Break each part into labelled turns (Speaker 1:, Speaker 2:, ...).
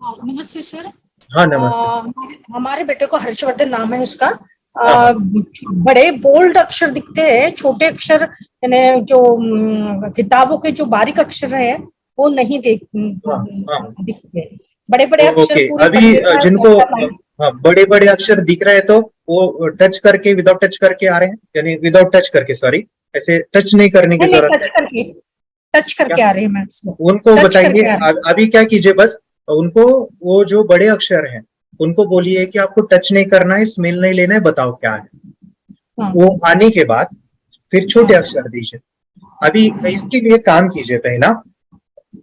Speaker 1: नमस्ते सर।
Speaker 2: हाँ नमस्ते।
Speaker 1: हमारे बेटे को हर्षवर्धन नाम है उसका।
Speaker 2: हाँ
Speaker 1: बड़े बोल्ड अक्षर दिखते हैं, छोटे अक्षर यानी जो किताबों के जो बारीक अक्षर है वो नहीं
Speaker 2: हाँ हाँ।
Speaker 1: दिखते। बड़े बड़े अक्षर
Speaker 2: ओके,
Speaker 1: पूरे
Speaker 2: अभी
Speaker 1: पन्ने का
Speaker 2: जिनको
Speaker 1: ऐसा
Speaker 2: हाँ बड़े बड़े अक्षर दिख रहे हैं तो वो टच करके विदाउट टच करके आ रहे हैं, यानी विदाउट टच करके, सॉरी, ऐसे टच नहीं करने की
Speaker 1: नहीं
Speaker 2: जरूरत है
Speaker 1: टच
Speaker 2: क्या?
Speaker 1: करके आ रहे हैं मैम उसको।
Speaker 2: उनको
Speaker 1: टच
Speaker 2: बताइए
Speaker 1: करके आ रहे हैं।
Speaker 2: अभी क्या कीजिए, बस उनको वो जो बड़े अक्षर हैं उनको बोलिए कि आपको टच नहीं करना है, स्मेल नहीं लेना है, बताओ क्या है।
Speaker 1: हाँ,
Speaker 2: वो आने के बाद फिर छोटे
Speaker 1: हाँ,
Speaker 2: अक्षर दीजिए। अभी इसके लिए काम कीजिए,
Speaker 1: हाँ,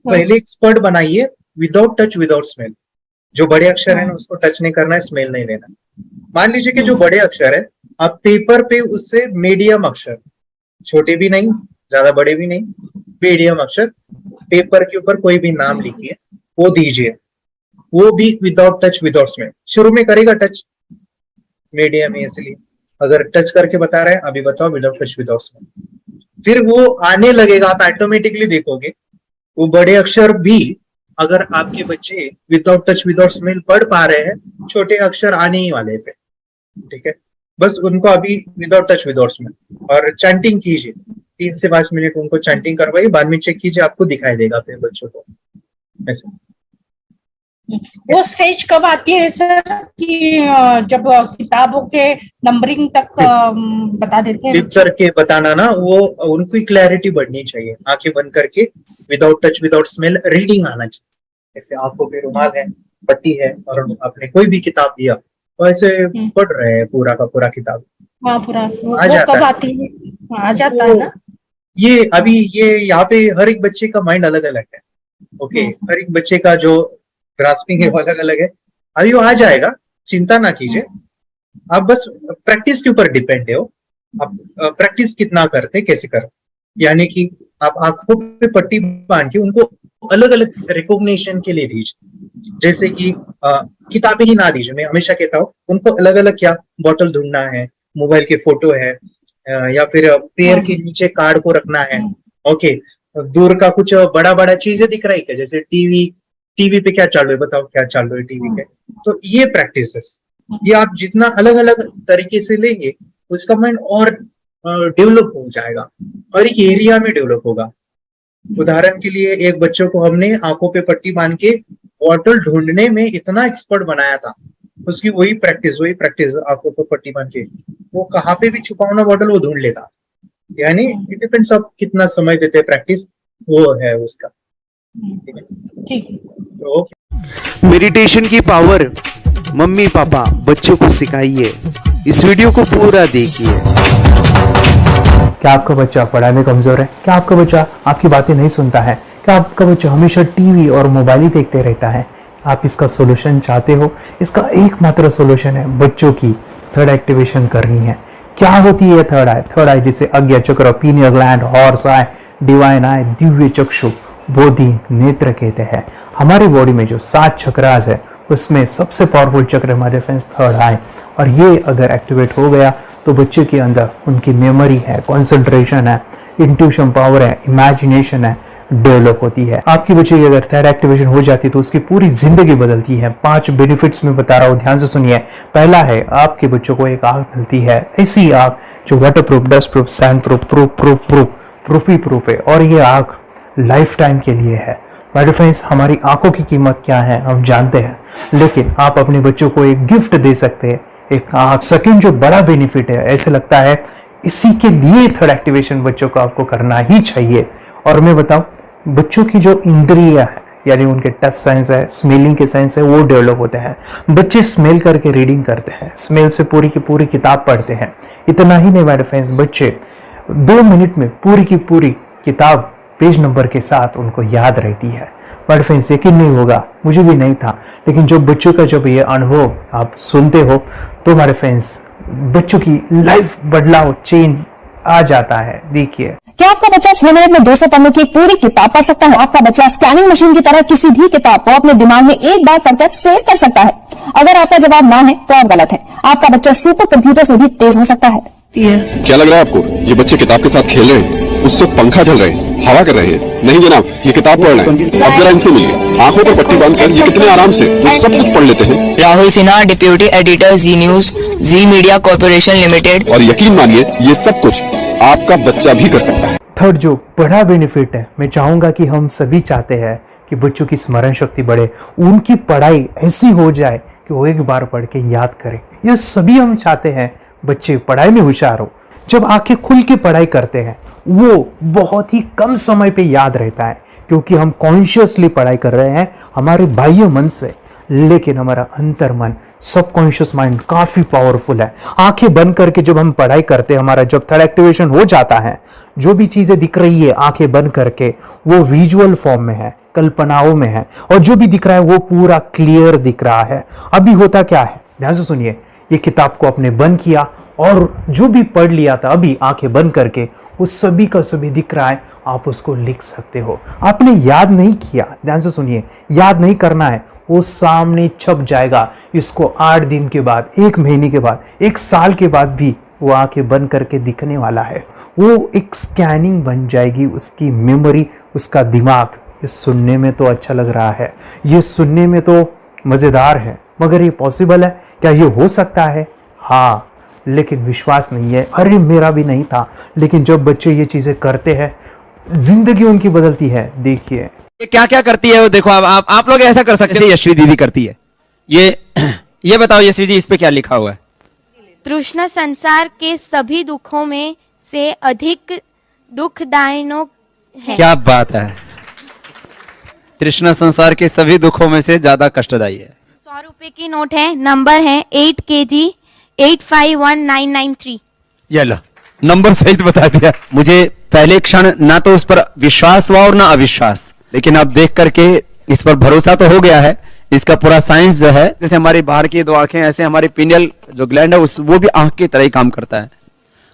Speaker 2: पहले एक्सपर्ट बनाइए विदाउट टच विदाउट स्मेल। जो बड़े अक्षर है
Speaker 1: हाँ,
Speaker 2: ना उसको टच नहीं करना है, स्मेल नहीं लेना है। मान लीजिए कि जो बड़े अक्षर है आप पेपर पे उससे मीडियम अक्षर, छोटे भी नहीं ज्यादा बड़े भी नहीं, मीडियम अक्षर पेपर के ऊपर कोई भी नाम लिखिए, वो दीजिए। वो भी विदाउट टच विदाउट स्मेल। शुरू में करेगा टच, मीडियम है इसलिए। अगर टच करके बता रहे हैं अभी बताओ विदाउट टच विदाउट स्मेल, फिर वो आने लगेगा, आप ऑटोमेटिकली देखोगे वो बड़े अक्षर भी, अगर आपके बच्चे विदाउट टच विदाउट स्मेल पढ़ पा रहे हैं, छोटे अक्षर आने ही वाले थे। ठीक है, बस उनको अभी विदाउट टच विदाउट स्मेल और चैंटिंग कीजिए, 3 से 5 मिनट उनको चैंटिंग करवाइए, बाद में चेक कीजिए, आपको दिखाई देगा फिर बच्चों को ऐसे।
Speaker 1: वो स्टेज कब आती है सर कि जब किताबों के नंबरिंग तक बता देते हैं
Speaker 2: लिख
Speaker 1: बच्चे?
Speaker 2: करके बताना ना, वो उनको क्लैरिटी बढ़नी चाहिए, आंखें बंद करके without touch without smell reading आना चाहिए। ऐसे आंखों पे रुमाल है, पट्टी है, और आपने कोई भी किताब दिया तो ऐसे पढ़ रहे हैं पूरा का पूरा किताब।
Speaker 1: हाँ पूरा
Speaker 2: आ
Speaker 1: वो
Speaker 2: जाता
Speaker 1: कब
Speaker 2: है
Speaker 1: आती है? हाँ, आ जाता है ना।
Speaker 2: ये अभी ये यहाँ पे हर एक बच्चे का माइंड अलग अलग है। ओके, हर एक बच्चे का जो ग्रास्पिंग है वो अलग अलग है। अभी वो आ जाएगा, चिंता ना कीजिए। आप बस प्रैक्टिस के ऊपर डिपेंड है। आप प्रैक्टिस कितना करते कैसे कर, यानी कि आप आंखों पे पट्टी बांध के उनको अलग अलग रिकॉग्निशन के लिए दीजिए। जैसे कि किताबें ही ना दीजिए, मैं हमेशा कहता हूँ उनको अलग अलग, क्या बॉटल ढूंढना है, मोबाइल के फोटो है, या फिर पेड़ के नीचे कार्ड को रखना है। ओके, दूर का कुछ बड़ा बड़ा चीजें दिख रहा है क्या, जैसे टीवी, टीवी पे क्या चल रहा है बताओ, क्या चल रहा है टीवी पे। तो ये प्रैक्टिस है, ये आप जितना अलग अलग तरीके से लेंगे उसका माइंड और डेवलप हो जाएगा और एक एरिया में डेवलप होगा। उदाहरण के लिए एक बच्चों को हमने आंखों पे पट्टी बांध के बॉटल ढूंढने में इतना एक्सपर्ट बनाया था, उसकी वही प्रैक्टिस आंखों पे पट्टी बांध के वो कहाँ पे भी छुपा होना बॉटल वो ढूंढ लेता। यानी इट डिपेंड्स आप कितना समय देते हैं, प्रैक्टिस वो है उसका।
Speaker 1: ठीक।
Speaker 2: तो ओके,
Speaker 3: मेडिटेशन की पावर मम्मी पापा बच्चों को सिखाइए। इस वीडियो को पूरा देखिए।
Speaker 4: क्या आपका बच्चा पढ़ाई में कमजोर है? क्या आपका बच्चा आपकी बातें नहीं सुनता है? क्या आपका बच्चा हमेशा टीवी और मोबाइल ही देखते रहता है? आप इसका सोल्यूशन चाहते हो? इसका एकमात्र सोल्यूशन है बच्चों की थर्ड एक्टिवेशन करनी है। क्या होती है थर्ड आई? थर्ड आई जिसे आज्ञा चक्र, pineal gland, Horus eye, divine eye, दिव्य चक्षु, बोधि नेत्र कहते हैं। हमारी बॉडी में जो 7 चक्रास है उसमें सबसे पावरफुल चक्र हमारे फ्रेंड्स थर्ड आई, और ये अगर एक्टिवेट हो गया तो बच्चे के अंदर उनकी मेमोरी है, कंसंट्रेशन है, इंट्यूशन पावर है, इमेजिनेशन है, डेवलप होती है। आपकी बच्चे की अगर थर्ड एक्टिवेशन हो जाती है तो उसकी पूरी जिंदगी बदलती है। 5 बेनिफिट्स में बता रहा हूँ, ध्यान से सुनिए। पहला है, आपके बच्चों को एक आंख मिलती है, ऐसी आंख जो water proof, dust proof, sand proof, proof ही प्रूफ है, और ये आंख लाइफ टाइम के लिए है। माय डियर फ्रेंड्स, हमारी आंखों की कीमत क्या है हम जानते हैं, लेकिन आप अपने बच्चों को एक गिफ्ट दे सकते हैं, एक आंख। सेकंड जो बड़ा बेनिफिट है, ऐसे लगता है इसी के लिए थर्ड एक्टिवेशन बच्चों को आपको करना ही चाहिए। और मैं बताऊं, बच्चों की जो इंद्रियां है, यानी उनके टच सेंस है, स्मेलिंग के सेंस है, वो डेवलप होते हैं। बच्चे स्मेल करके रीडिंग करते हैं, स्मेल से पूरी की पूरी किताब पढ़ते हैं। इतना ही नहीं माय डियर फ्रेंड्स, बच्चे 2 मिनट में पूरी की पूरी किताब पेज नंबर के साथ उनको याद रहती है। बट फ्रेंड्स, यकीन नहीं होगा, मुझे भी नहीं था, लेकिन जब बच्चों का जब ये अनुभव आप सुनते हो तो हमारे फ्रेंड्स बच्चों की लाइफ बदलाव, चेंज आ जाता है। देखिए,
Speaker 5: क्या आपका बच्चा 6 मिनट में 200 पन्नों की एक पूरी किताब पढ़ सकता है? आपका बच्चा स्कैनिंग मशीन की तरह किसी भी किताब को अपने दिमाग में एक बार पढ़कर सेव कर सकता है? अगर आपका जवाब ना है तो आप गलत है। आपका बच्चा सुपर कंप्यूटर से भी तेज हो सकता है।
Speaker 6: क्या लग रहा है आपको, ये बच्चे किताब के साथ खेल रहे हैं? उससे पंखा चल रहे हैं, हवा कर रहे हैं। नहीं जनाब, ये किताब पढ़ रहे हैं। अब जरा इनसे मिलिए, आंखों पर पट्टी बांध कर ये कितने आराम से वो सब कुछ पढ़ लेते हैं।
Speaker 7: राहुल सिन्हा, डिप्यूटी एडिटर, जी न्यूज, जी मीडिया कॉर्पोरेशन लिमिटेड।
Speaker 6: और यकीन मानिए ये सब कुछ आपका बच्चा भी कर सकता है।
Speaker 4: थर्ड जो बड़ा बेनिफिट है, मैं चाहूंगा कि हम सभी चाहते हैं कि बच्चों की स्मरण शक्ति बढ़े, उनकी पढ़ाई ऐसी हो जाए कि वो एक बार पढ़ के याद करें। ये सभी हम चाहते हैं बच्चे पढ़ाई में होशियार हो। जब आंखें खुल के पढ़ाई करते हैं वो बहुत ही कम समय पे याद रहता है, क्योंकि हम कॉन्शियसली पढ़ाई कर रहे हैं हमारे बाह्य मन से, लेकिन हमारा अंतर मन, सबकॉन्शियस माइंड काफी पावरफुल है। आंखें बंद करके जब हम पढ़ाई करते हैं, हमारा जब थर्ड एक्टिवेशन हो जाता है, जो भी चीजें दिख रही है आंखें बंद करके वो विजुअल फॉर्म में है, कल्पनाओं में है, और जो भी दिख रहा है वो पूरा क्लियर दिख रहा है। अभी होता क्या है, ध्यान से सुनिए, ये किताब को आपने बंद किया और जो भी पढ़ लिया था अभी आंखें बंद करके वो सभी का सभी दिख रहा है, आप उसको लिख सकते हो। आपने याद नहीं किया, ध्यान से सुनिए, याद नहीं करना है, वो सामने छप जाएगा। इसको 8 दिन के बाद, 1 महीने के बाद, 1 साल के बाद भी वो आंखें बंद करके दिखने वाला है। वो एक स्कैनिंग बन जाएगी, उसकी मेमोरी, उसका दिमाग। ये सुनने में तो अच्छा लग रहा है, ये सुनने में तो मजेदार है, मगर ये पॉसिबल है क्या? ये हो सकता है, हाँ, लेकिन विश्वास नहीं है। अरे मेरा भी नहीं था, लेकिन जब बच्चे ये चीजें करते हैं जिंदगी उनकी बदलती है। देखिए
Speaker 8: ये क्या क्या करती है वो देखो। आप लोग ऐसा कर सकते हैं, यशवी दीदी करती है। ये बताओ यशवी जी, इस पे क्या लिखा हुआ है?
Speaker 9: तृष्णा संसार के सभी दुखों में से अधिक दुखदायक है।
Speaker 8: क्या बात है, तृष्णा संसार के सभी दुखों में से ज्यादा कष्टदायी है।
Speaker 9: 100 रुपए की नोट है, नंबर है 8 kg 851993।
Speaker 8: ये लो, नंबर सहित बता दिया। मुझे पहले क्षण ना तो उस पर विश्वास हुआ और ना अविश्वास, लेकिन अब देख करके इस पर भरोसा तो हो गया है। इसका पूरा साइंस जो है, जैसे हमारी बाहर की 2 आंखें, ऐसे हमारी पिनियल जो ग्लैंड है वो भी आंख की तरह ही काम करता है।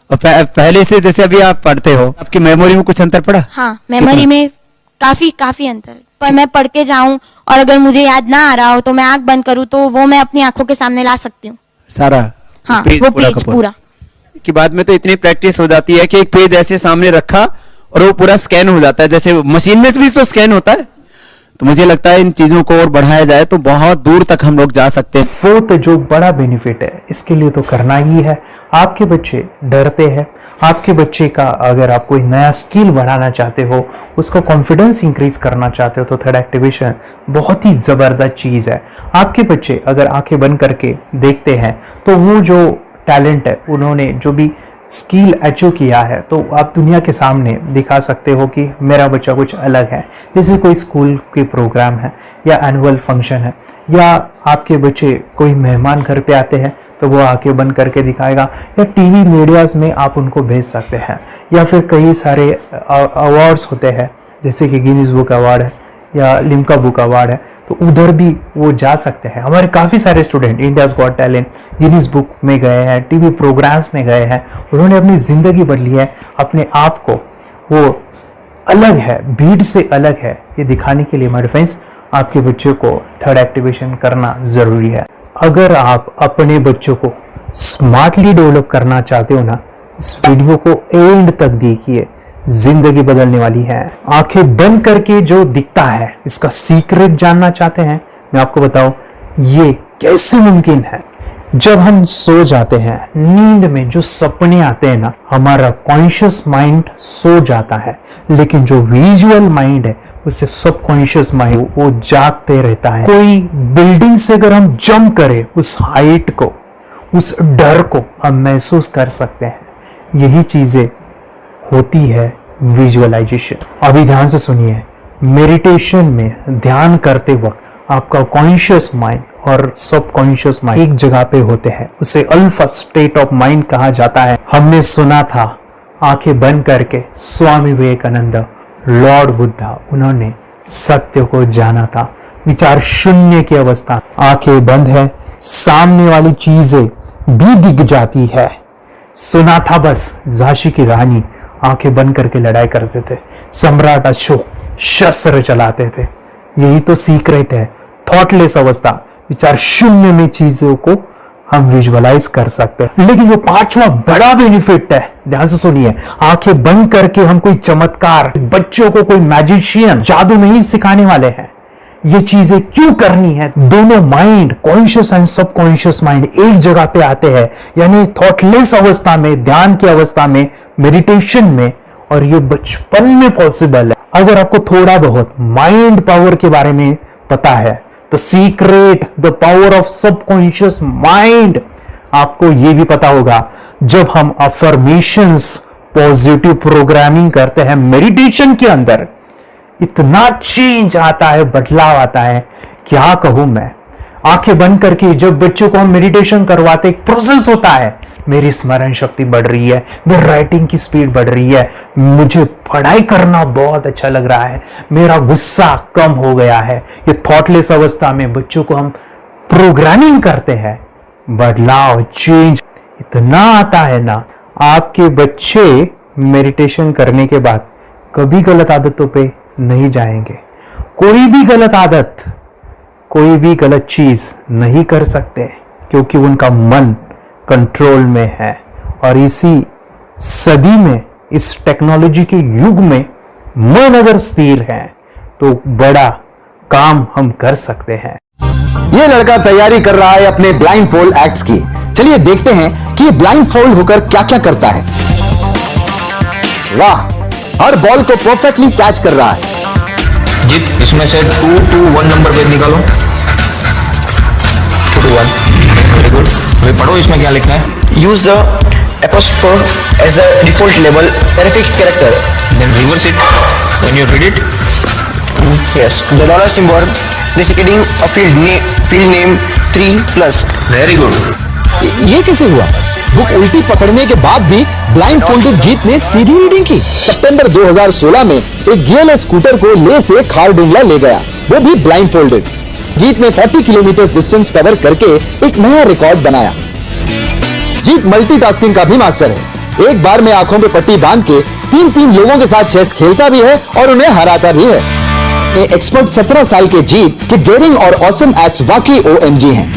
Speaker 8: और पहले से जैसे अभी आप पढ़ते हो, आपकी मेमोरी में कुछ अंतर पड़ा?
Speaker 9: हाँ, मेमोरी में काफी अंतर। पर मैं पढ़ के जाऊं और अगर मुझे याद ना आ रहा हो तो मैं आंख बंद करूं तो वो मैं अपनी आंखों के सामने ला सकती हूँ
Speaker 8: सारा।
Speaker 9: हाँ, वो पेज पूरा
Speaker 8: कि बाद में तो इतनी प्रैक्टिस हो जाती है कि एक पेज ऐसे सामने रखा और वो पूरा स्कैन हो जाता है, जैसे मशीन में भी तो स्कैन होता है। तो मुझे लगता है इन चीजों को और बढ़ाया जाए तो बहुत दूर तक हम लोग जा सकते हैं।
Speaker 4: फोर्थ जो बड़ा बेनिफिट है, इसके लिए तो करना ही है। आपके बच्चे डरते हैं, आपके बच्चे का अगर आप कोई नया स्किल बढ़ाना चाहते हो, उसका कॉन्फिडेंस इंक्रीज करना चाहते हो, तो थर्ड एक्टिवेशन बहुत ही जबरदस्त चीज है। आपके बच्चे अगर आंखें बंद करके देखते हैं तो वो जो टैलेंट है, उन्होंने जो भी स्किल अचीव किया है, तो आप दुनिया के सामने दिखा सकते हो कि मेरा बच्चा कुछ अलग है। जैसे कोई स्कूल के प्रोग्राम है या एनुअल फंक्शन है, या आपके बच्चे कोई मेहमान घर पे आते हैं तो वो आके बंद करके दिखाएगा, या टीवी मीडियाज में आप उनको भेज सकते हैं, या फिर कई सारे अवार्ड्स होते हैं जैसे कि गिनीज बुक अवार्ड है या लिम्का बुक अवार्ड है, तो उधर भी वो जा सकते हैं। हमारे काफ़ी सारे student India's got talent, Guinness book में गए हैं, टीवी प्रोग्राम्स में गए हैं, उन्होंने अपनी ज़िंदगी बदली है, अपने आप को वो अलग है, भीड़ से अलग है, ये दिखाने के लिए मेरे फ्रेंड्स आपके बच्चों को थर्ड एक्टिवेशन करना ज़रूरी है। अगर आप अपने बच्चों को स्मार्टली डेवलप करना चाहते हो ना, इस वीडियो को एंड तक देखिए, जिंदगी बदलने वाली है। आंखें बंद करके जो दिखता है, इसका सीक्रेट जानना चाहते हैं, मैं आपको बताऊं ये कैसे मुमकिन है। जब हम सो जाते हैं, नींद में जो सपने आते हैं ना, हमारा कॉन्शियस माइंड सो जाता है, लेकिन जो विजुअल माइंड है उससे सब कॉन्शियस माइंड वो जागते रहता है। कोई बिल्डिंग से अगर हम जंप करें, उस हाइट को, उस डर को हम महसूस कर सकते हैं। यही चीजें होती है विजुअलाइजेशन। अभी ध्यान से सुनिए, मेडिटेशन में ध्यान करते वक्त आपका कॉन्शियस माइंड और सब कॉन्शियस माइंड एक जगह पे होते हैं, उसे अल्फा स्टेट ऑफ माइंड कहा जाता है। हमने सुना था आंखें बंद करके स्वामी विवेकानंद, लॉर्ड बुद्धा, उन्होंने सत्य को जाना था। विचार शून्य की अवस्था, आंखें बंद है, सामने वाली चीजें भी दिख जाती है। सुना था बस झांसी की रानी आंखें बंद करके लड़ाई करते थे, सम्राट अशोक शस्त्र चलाते थे। यही तो सीक्रेट है, थॉटलेस अवस्था, विचार शून्य में चीजों को हम विजुअलाइज कर सकते हैं। लेकिन जो पांचवा बड़ा बेनिफिट है, ध्यान से सुनिए, आंखें बंद करके हम कोई चमत्कार, बच्चों को कोई मैजिशियन जादू नहीं सिखाने वाले हैं। ये चीजें क्यों करनी है? दोनों mind, conscious and subconscious mind एक जगह पे आते हैं, यानी थॉटलेस अवस्था में, ध्यान की अवस्था में, मेडिटेशन में, और ये बचपन में पॉसिबल है। अगर आपको थोड़ा बहुत माइंड पावर के बारे में पता है, the secret, the power of subconscious mind, आपको ये भी पता होगा जब हम अफर्मेशंस, पॉजिटिव प्रोग्रामिंग करते हैं मेडिटेशन के अंदर, इतना चेंज आता है, बदलाव आता है, क्या कहूं मैं। आंखें बंद करके जब बच्चों को हम मेडिटेशन करवाते, एक प्रोसेस होता है, मेरी स्मरण शक्ति बढ़ रही है, मेरी राइटिंग की स्पीड बढ़ रही है, मुझे पढ़ाई करना बहुत अच्छा लग रहा है, मेरा गुस्सा कम हो गया है। ये थॉटलेस अवस्था में बच्चों को हम प्रोग्रामिंग करते हैं, बदलाव, चेंज इतना आता है ना। आपके बच्चे मेडिटेशन करने के बाद कभी गलत आदतों पे नहीं जाएंगे, कोई भी गलत आदत, कोई भी गलत चीज नहीं कर सकते, क्योंकि उनका मन कंट्रोल में है। और इसी सदी में, इस टेक्नोलॉजी के युग में मन अगर स्थिर है तो बड़ा काम हम कर सकते हैं।
Speaker 10: ये लड़का तैयारी कर रहा है अपने ब्लाइंड फोल्ड एक्ट्स की। चलिए देखते हैं कि ब्लाइंड फोल्ड होकर क्या क्या करता है। वाह, हर बॉल को परफेक्टली कैच कर रहा है।
Speaker 11: जीत, इसमें से 2 to 1 नंबर भेद निकालो। 2 to 1, वेरी गुड। अभी पढ़ो इसमें क्या लिखा है।
Speaker 12: Use the apostrophe as a default label terrific character,
Speaker 11: then reverse it when you read it.
Speaker 12: yes, the dollar symbol preceding a field name 3+.
Speaker 11: Very good.
Speaker 10: ये कैसे हुआ? बुक उल्टी पकड़ने के बाद भी ब्लाइंड फोल्डेड जीत ने सीधी रीडिंग की। सितंबर 2016 में एक गियर स्कूटर को ले से खारडुंगला ले गया, वो भी ब्लाइंड फोल्डेड। जीत ने 40 किलोमीटर डिस्टेंस कवर करके एक नया रिकॉर्ड बनाया। जीत मल्टीटास्किंग का भी मास्टर है। एक बार में आंखों पे पट्टी बांध के 3 लोगों के साथ चेस खेलता भी है और उन्हें हराता भी है। एक्सपर्ट 17 साल के जीत के डेयरिंग और ऑसम एक्ट्स वाकई OMG हैं।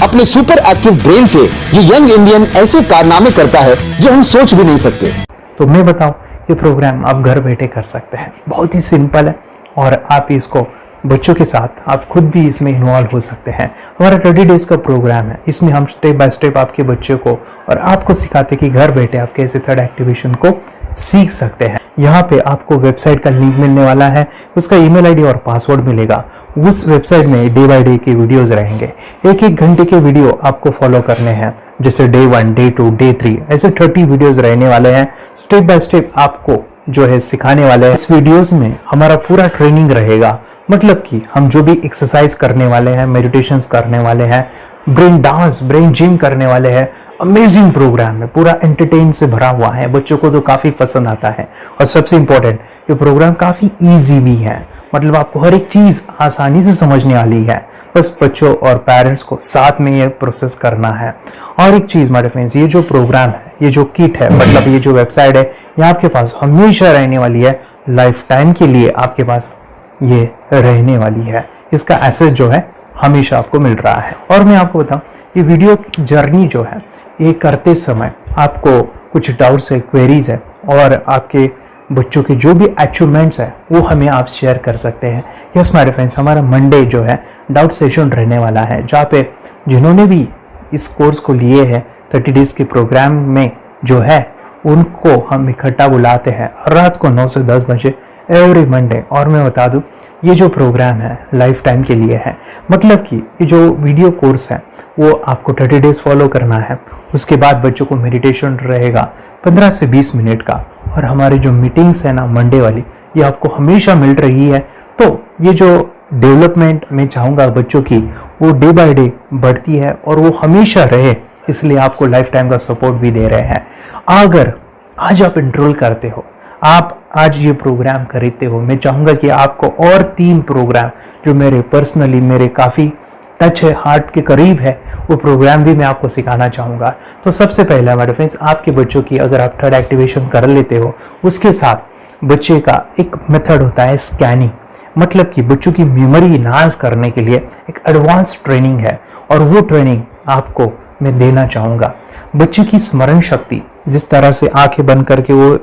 Speaker 10: अपने सुपर एक्टिव ब्रेन से ये यंग इंडियन ऐसे कारनामे करता है जो हम सोच भी नहीं सकते।
Speaker 4: तो मैं बताऊं, ये प्रोग्राम आप घर बैठे कर सकते हैं, बहुत ही सिंपल है, और आप इसको बच्चों के साथ आप खुद भी इसमें इन्वॉल्व हो सकते हैं। हमारा 30 डेज का प्रोग्राम है, इसमें हम स्टेप बाय स्टेप आपके बच्चे को और आपको सिखाते कि घर बैठे आप कैसे थर्ड एक्टिवेशन को सीख सकते हैं। यहाँ पे आपको वेबसाइट का लिंक मिलने वाला है, उसका ईमेल आईडी और पासवर्ड मिलेगा। उस वेबसाइट में डे बाय डे के वीडियोस रहेंगे, 1-1 घंटे के वीडियो आपको फॉलो करने हैं, जैसे डे 1, डे 2, डे 3, ऐसे 30 वीडियोस रहने वाले हैं। स्टेप बाय स्टेप आपको जो है सिखाने वाले हैं। इस वीडियोस में हमारा पूरा ट्रेनिंग रहेगा, मतलब कि हम जो भी एक्सरसाइज करने वाले हैं, मेडिटेशंस करने वाले हैं, ब्रेन डांस, ब्रेन जिम करने वाले हैं। अमेजिंग प्रोग्राम है, पूरा एंटरटेन से भरा हुआ है, बच्चों को तो काफी पसंद आता है। और सबसे इंपॉर्टेंट, ये प्रोग्राम काफी इजी भी है, मतलब आपको हर एक चीज आसानी से समझने वाली है। बस बच्चों और पेरेंट्स को साथ में ये प्रोसेस करना है। और एक चीज माय फ्रेंड्स, ये जो प्रोग्राम है, ये जो किट है, मतलब ये जो वेबसाइट है, ये आपके पास हमेशा रहने वाली है, लाइफ टाइम के लिए आपके पास ये रहने वाली है। इसका एक्सेस जो है हमेशा आपको मिल रहा है। और मैं आपको बताऊं, ये वीडियो जर्नी जो है, ये करते समय आपको कुछ डाउट्स है, क्वेरीज है, और आपके बच्चों के जो भी अचीवमेंट्स है वो हमें आप शेयर कर सकते हैं। यस माय फ्रेंड्स, हमारा मंडे जो है डाउट सेशन रहने वाला है, जहाँ पे जिन्होंने भी इस कोर्स को लिए हैं 30 डेज के प्रोग्राम में जो है, उनको हम इकट्ठा बुलाते हैं रात को 9 से 10 बजे एवरी मंडे। और मैं बता दूं, ये जो प्रोग्राम है लाइफ टाइम के लिए है, मतलब कि ये जो वीडियो कोर्स है वो आपको 30 डेज फॉलो करना है। उसके बाद बच्चों को मेडिटेशन रहेगा 15 से 20 मिनट का, और हमारी जो मीटिंग्स है ना मंडे वाली, ये आपको हमेशा मिल रही है। तो ये जो डेवलपमेंट मैं चाहूँगा बच्चों की, वो डे बाय डे बढ़ती है और वो हमेशा रहे, इसलिए आपको लाइफ टाइम का सपोर्ट भी दे रहे हैं। अगर आज आप एनरोल करते हो, आप आज ये प्रोग्राम खरीदते हो, मैं चाहूँगा कि आपको और 3 प्रोग्राम जो मेरे पर्सनली मेरे काफ़ी टच है, हार्ट के करीब है, वो प्रोग्राम भी मैं आपको सिखाना चाहूँगा। तो सबसे पहला हमारे फ्रेंड्स, आपके बच्चों की अगर आप थर्ड एक्टिवेशन कर लेते हो, उसके साथ बच्चे का एक मेथड होता है स्कैनिंग, मतलब कि बच्चों की मेमोरी इनहांस करने के लिए एक एडवांस ट्रेनिंग है, और वो ट्रेनिंग आपको मैं देना चाहूँगा। बच्चे की स्मरण शक्ति, जिस तरह से आंखें बंद करके वो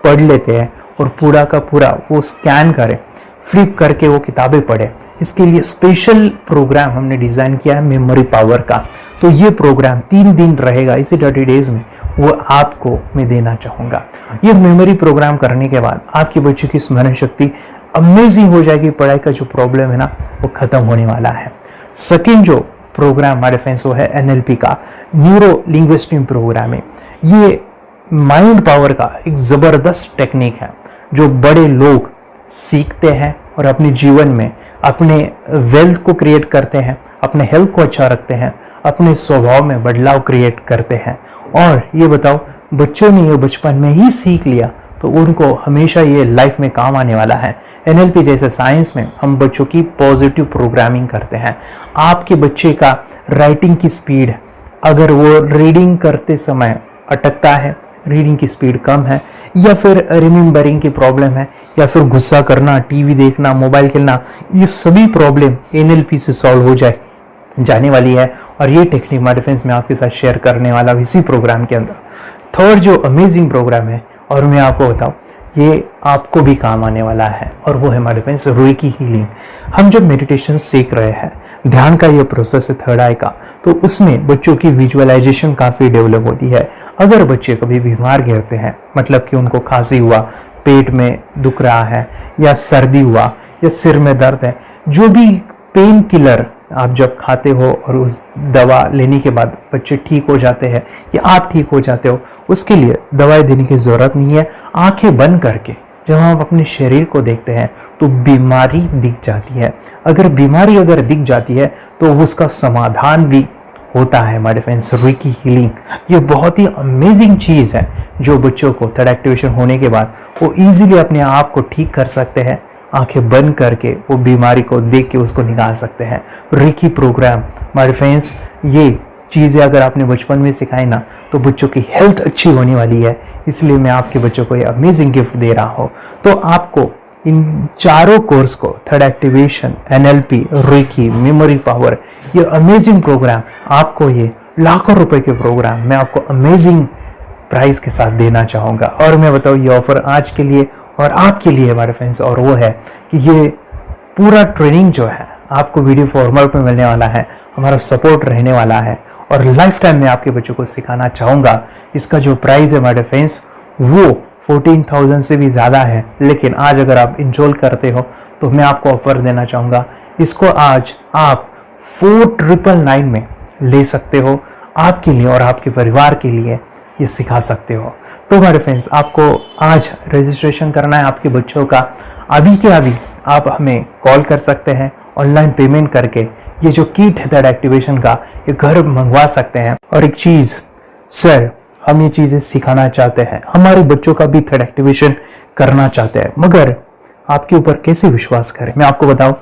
Speaker 4: पढ़ लेते हैं और पूरा का पूरा वो स्कैन करें, फ्लिप करके वो किताबें पढ़े, इसके लिए स्पेशल प्रोग्राम हमने डिज़ाइन किया है मेमोरी पावर का। तो ये प्रोग्राम 3 दिन रहेगा, इसी 30 डेज में वो आपको मैं देना चाहूँगा। ये मेमोरी प्रोग्राम करने के बाद आपके बच्चे की स्मरण शक्ति अमेजिंग हो जाएगी। पढ़ाई का जो प्रॉब्लम है ना, वो खत्म होने वाला है। सेकेंड जो प्रोग्राम हमारे फ्रेंड्स वो है NLP का, न्यूरो लिंग्विस्टिक प्रोग्राम है। ये माइंड पावर का एक ज़बरदस्त टेक्निक है जो बड़े लोग सीखते हैं और अपने जीवन में अपने वेल्थ को क्रिएट करते हैं, अपने हेल्थ को अच्छा रखते हैं, अपने स्वभाव में बदलाव क्रिएट करते हैं। और ये बताओ, बच्चों ने ये बचपन में ही सीख लिया तो उनको हमेशा ये लाइफ में काम आने वाला है। NLP जैसे साइंस में हम बच्चों की पॉजिटिव प्रोग्रामिंग करते हैं। आपके बच्चे का राइटिंग की स्पीड, अगर वो रीडिंग करते समय अटकता है, रीडिंग की स्पीड कम है, या फिर रिमेम्बरिंग की प्रॉब्लम है, या फिर गुस्सा करना, टीवी देखना, मोबाइल खेलना, ये सभी प्रॉब्लम NLP से सॉल्व हो जाने वाली है। और ये टेक्निक माय डिफेंस में आपके साथ शेयर करने वाला इसी प्रोग्राम के अंदर। थर्ड जो अमेजिंग प्रोग्राम है, और मैं आपको बताऊं, ये आपको भी काम आने वाला है, और वो है माय डिफेंस रेकी हीलिंग। हम जब मेडिटेशन सीख रहे हैं, ध्यान का ये प्रोसेस है थर्ड आई का, तो उसमें बच्चों की विजुअलाइजेशन काफ़ी डेवलप होती है। अगर बच्चे कभी बीमार गिरते हैं, मतलब कि उनको खांसी हुआ, पेट में दुख रहा है, या सर्दी हुआ, या सिर में दर्द है, जो भी पेन किलर आप जब खाते हो और उस दवा लेने के बाद बच्चे ठीक हो जाते हैं या आप ठीक हो जाते हो, उसके लिए दवाई देने की ज़रूरत नहीं है। आंखें बंद करके जब हम अपने शरीर को देखते हैं तो बीमारी दिख जाती है। अगर बीमारी दिख जाती है तो उसका समाधान भी होता है। हमारे फ्रेंड्स, रेकी हीलिंग ये बहुत ही अमेजिंग चीज़ है जो बच्चों को थर्ड एक्टिवेशन होने के बाद वो ईजिली अपने आप को ठीक कर सकते हैं। आंखें बंद करके वो बीमारी को देख के उसको निकाल सकते हैं। रेकी प्रोग्राम हमारे फ्रेंड्स, ये चीज़ें अगर आपने बचपन में सिखाई ना तो बच्चों की हेल्थ अच्छी होने वाली है। इसलिए मैं आपके बच्चों को ये अमेजिंग गिफ्ट दे रहा हूँ। तो आपको इन चारों कोर्स को, third activation, NLP, reiki, memory power, ये अमेजिंग प्रोग्राम, आपको ये लाखों रुपए के प्रोग्राम मैं आपको अमेजिंग प्राइस के साथ देना चाहूँगा। और मैं बताऊँ, ये ऑफर आज के लिए और आपके लिए हमारे फ्रेंड्स, और वो है कि ये पूरा ट्रेनिंग जो है आपको वीडियो फॉर्मेट में मिलने वाला है, हमारा सपोर्ट रहने वाला है, और लाइफ टाइम में आपके बच्चों को सिखाना चाहूँगा। इसका जो प्राइस है हमारे फ्रेंड्स वो 14,000 से भी ज़्यादा है, लेकिन आज अगर आप इंस्टॉल करते हो तो मैं आपको ऑफर देना चाहूँगा। इसको आज आप 4,999 में ले सकते हो। आपके लिए और आपके परिवार के लिए ये सिखा सकते हो। तो हमारे फ्रेंड्स, आपको आज रजिस्ट्रेशन करना है आपके बच्चों का। अभी के अभी आप हमें कॉल कर सकते हैं, ऑनलाइन पेमेंट करके ये जो किट है थर्ड एक्टिवेशन का, ये घर मंगवा सकते हैं। और एक चीज़ सर, हम ये चीज़ें सिखाना चाहते हैं, हमारे बच्चों का भी थर्ड एक्टिवेशन करना चाहते हैं, मगर आपके ऊपर कैसे विश्वास करें? मैं आपको बताऊं,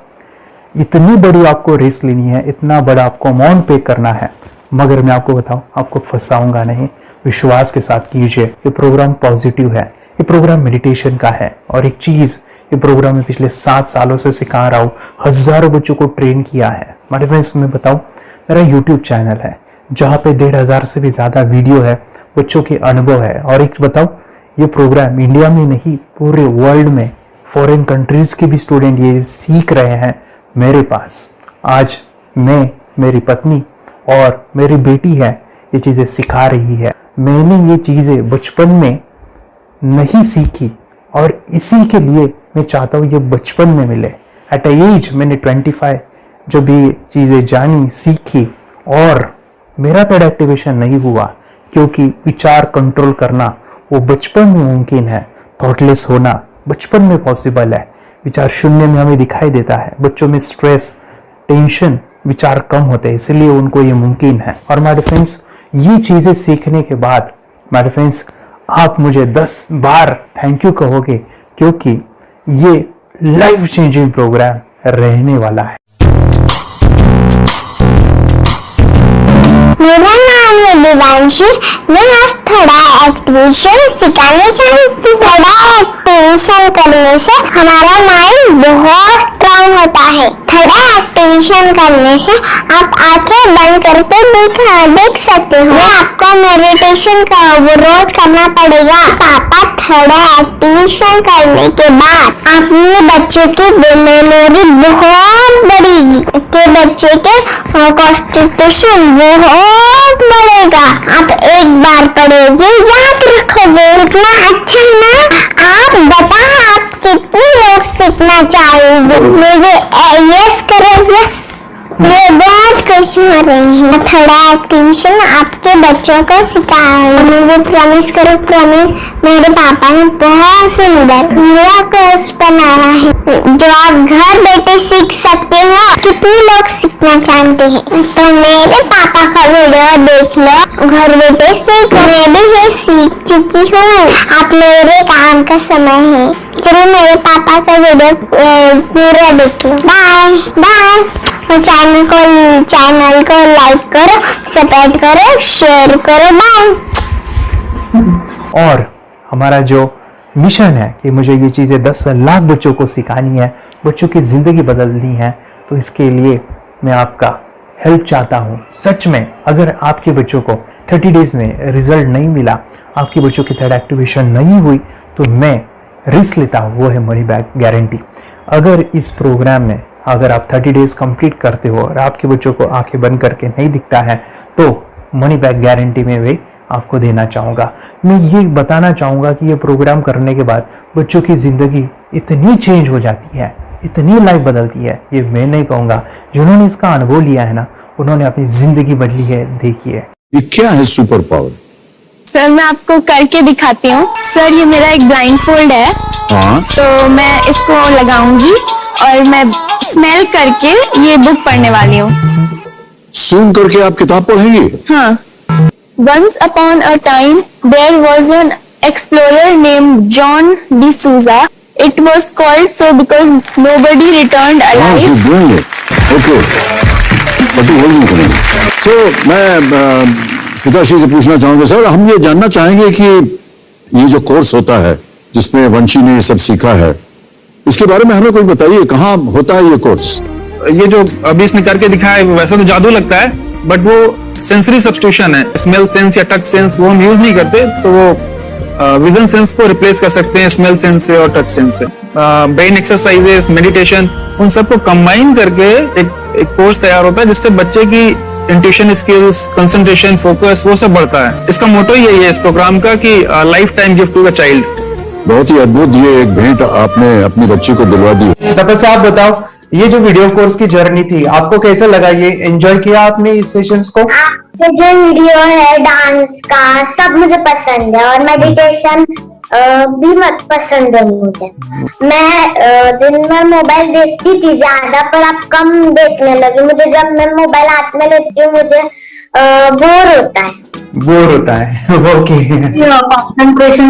Speaker 4: इतनी बड़ी आपको रिस्क लेनी है, इतना बड़ा आपको अमाउंट पे करना है, मगर मैं आपको बताऊं, आपको फंसाऊंगा नहीं। विश्वास के साथ कीजिए। ये प्रोग्राम पॉजिटिव है, ये प्रोग्राम मेडिटेशन का है। और एक चीज़, ये प्रोग्राम में पिछले 7 सालों से सिखा रहा हूँ, हज़ारों बच्चों को ट्रेन किया है। हमारे फ्रेंड्स, मैं बताऊँ, मेरा यूट्यूब चैनल है जहाँ पे 1,500 से भी ज़्यादा वीडियो है, बच्चों के अनुभव है। और एक बताऊँ, ये प्रोग्राम इंडिया में नहीं, पूरे वर्ल्ड में फॉरेन कंट्रीज़ के भी स्टूडेंट ये सीख रहे हैं मेरे पास। आज मैं, मेरी पत्नी और मेरी बेटी है ये चीज़ें सिखा रही है। मैंने ये चीज़ें बचपन में नहीं सीखी और इसी के लिए मैं चाहता हूँ ये बचपन में मिले। एट एज मैंने 25 जब ये चीज़ें जानी, सीखी, और मेरा थर्ड एक्टिवेशन नहीं हुआ क्योंकि विचार कंट्रोल करना वो बचपन में मुमकिन है। थॉटलेस होना बचपन में पॉसिबल है। विचार शून्य में हमें दिखाई देता है। बच्चों में स्ट्रेस, टेंशन, विचार कम होते हैं, इसलिए उनको ये मुमकिन है। और माय फ्रेंड्स, ये चीज़ें सीखने के बाद माय फ्रेंड्स, आप मुझे 10 बार थैंक यू कहोगे, क्योंकि ये लाइफ चेंजिंग प्रोग्राम रहने वाला है।
Speaker 13: मेरा नाम है दिवांशी। मैं आज थोड़ा एक्टिवेशन सिखाने चाहती हूँ। थोड़ा एक्टिवेशन करने से हमारा माइंड बहुत स्ट्रांग होता है। थोड़ा एक्टिवेशन करने से आप आंखें बंद करके देख सकते हो। ये आपको मेडिटेशन का वो रोज करना पड़ेगा। पापा थोड़ा एक्टिवेशन करने के बाद अपने बच्चों की मेमोरी बहुत बढ़ेगी, के बच्चे के कॉन्सेंट्रेशन बहुत बढ़ेगा। आप एक बार पढ़ोगे याद रखोगे, इतना अच्छा ना। आप बताओ आप कितने लोग सीखना चाहोगे? मुझे यस करो, यस। मैं बहुत खुश हो रही हूँ। थोड़ा एक्टिवेशन आपके बच्चों को सिखाओ। मुझे प्रॉमिस करो, प्रॉमिस। मेरे पापा ने बहुत सुंदर मेरा कोर्स बनाया है जो आप घर बैठे सीख सकते हो। कितने लोग सीखना चाहते हैं तो मेरे पापा का वीडियो देख लो, घर बैठे सीख। मैं भी ये सीख चुकी हूँ। आप मेरे काम का समय है, चलो मेरे पापा का वीडियो पूरा देख लो। Bye bye. चैनल को लाइक करो, सपोर्ट करो, शेयर करो। बाय।
Speaker 4: और हमारा जो मिशन है कि मुझे ये चीज़ें 10 लाख बच्चों को सिखानी है, बच्चों की ज़िंदगी बदलनी है, तो इसके लिए मैं आपका हेल्प चाहता हूँ। सच में अगर आपके बच्चों को 30 डेज में रिजल्ट नहीं मिला, आपके बच्चों की थर्ड एक्टिवेशन नहीं हुई, तो मैं रिस्क लेता हूँ, वो है मनी बैक गारंटी। अगर इस प्रोग्राम में अगर आप 30 डेज कंप्लीट करते हो और आपके बच्चों को आंखें बंद करके नहीं दिखता है, तो मनी बैक गारंटी में वे आपको देना चाहूँगा। मैं ये बताना चाहूँगा कि ये प्रोग्राम करने के बाद बच्चों की ज़िंदगी इतनी चेंज हो जाती है, इतनी लाइफ बदलती है, ये मैं नहीं कहूँगा। जिन्होंने इसका अनुभव लिया है ना, उन्होंने अपनी ज़िंदगी बदली है। देखिए
Speaker 6: ये क्या है सुपर पावर?
Speaker 5: सर मैं आपको करके दिखाती हूँ। सर ये मेरा एक ब्लाइंड फोल्ड है,
Speaker 6: हाँ
Speaker 5: तो मैं इसको लगाऊंगी और मैं स्मेल करके ये बुक पढ़ने वाली हूँ।
Speaker 6: सूंघ करके आप किताब पढ़ेंगे?
Speaker 5: हाँ। Once upon a time, there was an explorer named John D'Souza. It was called so because nobody returned alive.
Speaker 6: Okay, तो मैं पिताश्री से पूछना चाहूंगा सर, हम ये जानना चाहेंगे कि ये जो कोर्स होता है जिसमें वंशी ने ये सब सीखा है, इसके बारे में हमें कोई बताइए, कहाँ होता है ये कोर्स?
Speaker 14: ये जो अभी इसने करके दिखाया है वैसा तो जादू लगता है, बट वो सेंसरी सब्स्टिट्यूशन है। स्मेल सेंस या टच सेंस वो हम यूज नहीं करते, तो वो विजन सेंस को रिप्लेस कर सकते हैं स्मेल सेंस से और टच सेंस से। ब्रेन एक्सरसाइजेस, मेडिटेशन, उन सबको कंबाइन करके एक कोर्स तैयार होता है जिससे बच्चे की इंट्यूशन स्किल्स, कंसंट्रेशन, फोकस वो सब बढ़ता है। इसका मोटो यही है इस प्रोग्राम का कि life time gift to the child.
Speaker 6: बहुत ही अद्भुत ये एक भेंट आपने अपनी बच्ची को दिलवा दी।
Speaker 4: तपस्या आप बताओ, ये जो वीडियो कोर्स की जर्नी थी आपको कैसा लगा? ये एंजॉय किया आपने इस सेशंस को?
Speaker 13: आपके जो वीडियो है डांस का सब मुझे पसंद है और मेडिटेशन भी मत पसंद है मुझे। मैं दिन में मोबाइल देखती थी ज्यादा, पर अब कम देखने लगी। मुझे जब मैं मोबाइल हाथ में लेती हूँ मुझे बोर होता है। ओके।
Speaker 1: कंसंट्रेशन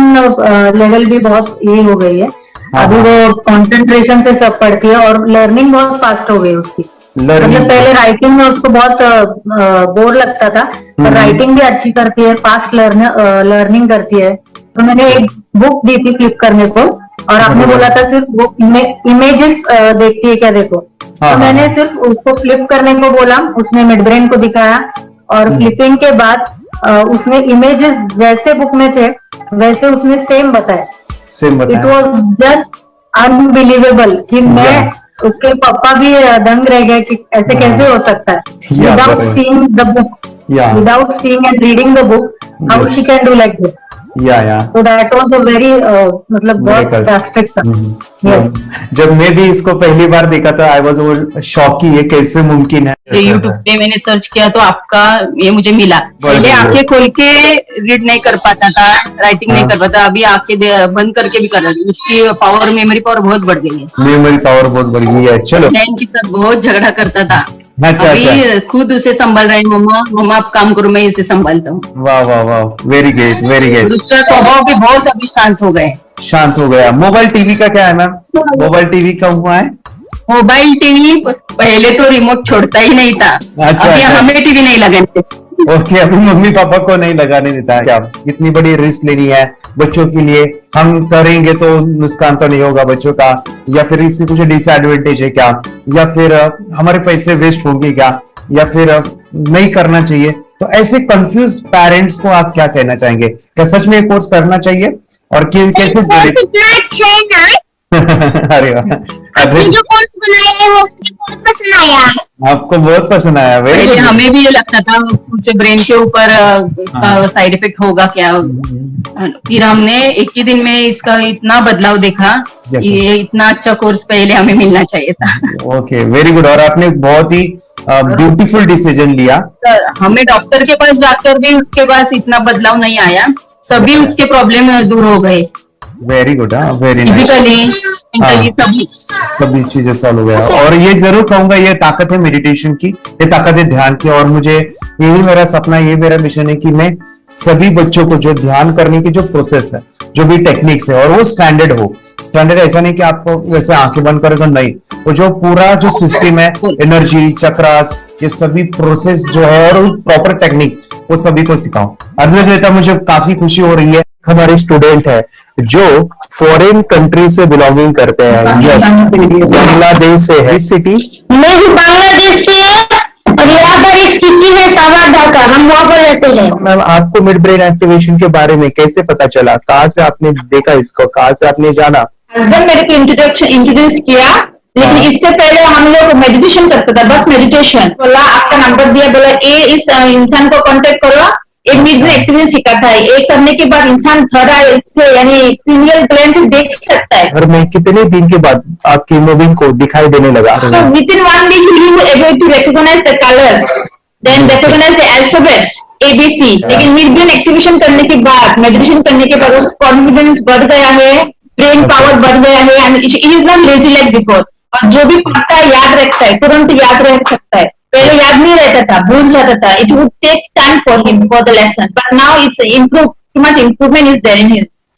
Speaker 1: लेवल भी बहुत ये हो गई है। अभी वो कंसंट्रेशन से सब पढ़ती है और लर्निंग बहुत फास्ट हो गई उसकी। मतलब पहले राइटिंग में उसको बहुत बोर लगता था, पर राइटिंग भी अच्छी करती है, फास्ट लर्निंग करती है। तो मैंने एक बुक दी थी फ्लिप करने को और आपने बोला था सिर्फ वो इमेजेस देखती है क्या, देखो। तो मैंने सिर्फ उसको फ्लिप करने को बोला, उसने मिड ब्रेन को दिखाया और फ्लिपिंग के बाद उसने इमेजेस जैसे बुक में थे वैसे उसने सेम बताया। इट वॉज जस्ट अनबिलीवेबल कि मैं उसके पापा भी दंग रह गए कि ऐसे कैसे हो सकता है। Without seeing the book, without seeing and reading the book, how she can do like this. So that was a very मतलब बहुत ड्रास्टिक था।
Speaker 4: जब मैं भी इसको पहली बार देखा था आई वाज शॉक कि ये कैसे मुमकिन है।
Speaker 15: यूट्यूब पे मैंने सर्च किया तो आपका ये मुझे मिला। पहले आंखें खोल के रीड नहीं कर पाता था, राइटिंग नहीं कर पाता, अभी आंखें बंद करके भी कर रही है। उसकी पावर, मेमोरी पावर बहुत बढ़ गई है।
Speaker 4: मेमोरी पावर बहुत बढ़ गई है। चलो,
Speaker 15: बहन के साथ बहुत झगड़ा करता था,
Speaker 4: अच्छा,
Speaker 15: अभी खुद उसे संभाल रहे हैं। मम्मा आप काम करो, मैं इसे संभालता हूँ।
Speaker 4: वाह वाह वाह, वेरी गुड वेरी गुड।
Speaker 15: उसका स्वभाव भी बहुत अभी शांत हो गए।
Speaker 4: शांत हो गया। मोबाइल टीवी का क्या है मैम? मोबाइल टीवी का हुआ है?
Speaker 15: मोबाइल टीवी पहले तो रिमोट छोड़ता ही नहीं था।
Speaker 4: अच्छा,
Speaker 15: अभी
Speaker 4: अच्छा।
Speaker 15: हमें टीवी नहीं लगाते,
Speaker 4: ओके, अभी मम्मी पापा को नहीं लगाने देता है क्या? इतनी बड़ी रिस्क लेनी है बच्चों के लिए, हम करेंगे तो नुकसान तो नहीं होगा बच्चों का, या फिर इसकी कुछ डिसएडवांटेज है क्या, या फिर हमारे पैसे वेस्ट होंगे क्या, या फिर नहीं करना चाहिए? तो ऐसे कंफ्यूज पेरेंट्स को आप क्या कहना चाहेंगे? क्या सच में ये कोर्स करना चाहिए और कैसे? अरे वाह,
Speaker 13: जो कोर्स बनाया है वो मुझे बहुत पसंद आया।
Speaker 4: आपको बहुत पसंद आया?
Speaker 15: पहले हमें भी ये लगता था कुछ ब्रेन के ऊपर इसका साइड इफेक्ट होगा क्या, फिर हमने एक ही दिन में इसका इतना बदलाव देखा कि ये इतना अच्छा कोर्स पहले हमें मिलना चाहिए था।
Speaker 4: Okay, very good. और आपने बहुत ही ब्यूटीफुल डिसीजन लिया।
Speaker 15: हमें डॉक्टर के पास जाकर भी उसके पास इतना बदलाव नहीं आया, सभी उसके प्रॉब्लम दूर हो गए।
Speaker 4: Very good, very nice.
Speaker 15: Physically
Speaker 4: सभी चीजें सॉल्व हो गया। और ये जरूर कहूंगा, ये ताकत है मेडिटेशन की, ये ताकत है ध्यान की। और मुझे यही मेरा सपना, ये मेरा मिशन है कि मैं सभी बच्चों को जो ध्यान करने की जो प्रोसेस है, जो भी टेक्निक्स है, और वो स्टैंडर्ड हो। स्टैंडर्ड ऐसा नहीं कि आपको वैसे आंखें बंद करें तो नहीं, वो जो पूरा जो सिस्टम है, एनर्जी चक्रास, ये सभी प्रोसेस जो है और प्रॉपर टेक्निक्स, वो सभी को सिखाओ। अद्वैत, मुझे काफी खुशी हो रही है। हमारे स्टूडेंट है जो फॉरेन कंट्री से बिलोंगिंग करते हैं। यस, बांग्लादेश से है। सिटी
Speaker 13: मैं भी बांग्लादेश से, और यहाँ पर एक सिटी है सावारढाका, हम वहाँ पर रहते हैं।
Speaker 4: मैम, आपको मिड ब्रेन एक्टिवेशन के बारे में कैसे पता चला? कहाँ से आपने देखा इसको, कहाँ से आपने जाना?
Speaker 1: हस्बैंड मेरे को इंट्रोड्यूस किया, लेकिन इससे पहले हम लोग मेडिटेशन करते थे, बस मेडिटेशन। बोला आपका नंबर दिया, बोला ये इस इंसान को कांटेक्ट करो, एक मिड ब्रेन एक्टिवेशन सिखाता है। एक करने के बाद इंसान थोड़ा से यानी क्रिमिनल प्लेन से देख सकता है।
Speaker 4: और मैं कितने दिन के बाद आपकी मूविंग को दिखाई देने लगा?
Speaker 1: With in 1 week you will able to recognize the colors, then recognize the alphabets ABC। लेकिन मिड ब्रेन एक्टिवेशन करने के बाद, मेडिटेशन करने के बाद उसका कॉन्फिडेंस बढ़ गया है, ब्रेन पावर बढ़ गया है, and it is not lazy like before. और जो भी पढ़ता है याद रखता है, तुरंत याद रख सकता है। पहले याद नहीं रहता था, भूल जाता था। It would take time for him for the lesson, but now it's improve, too much improvement is there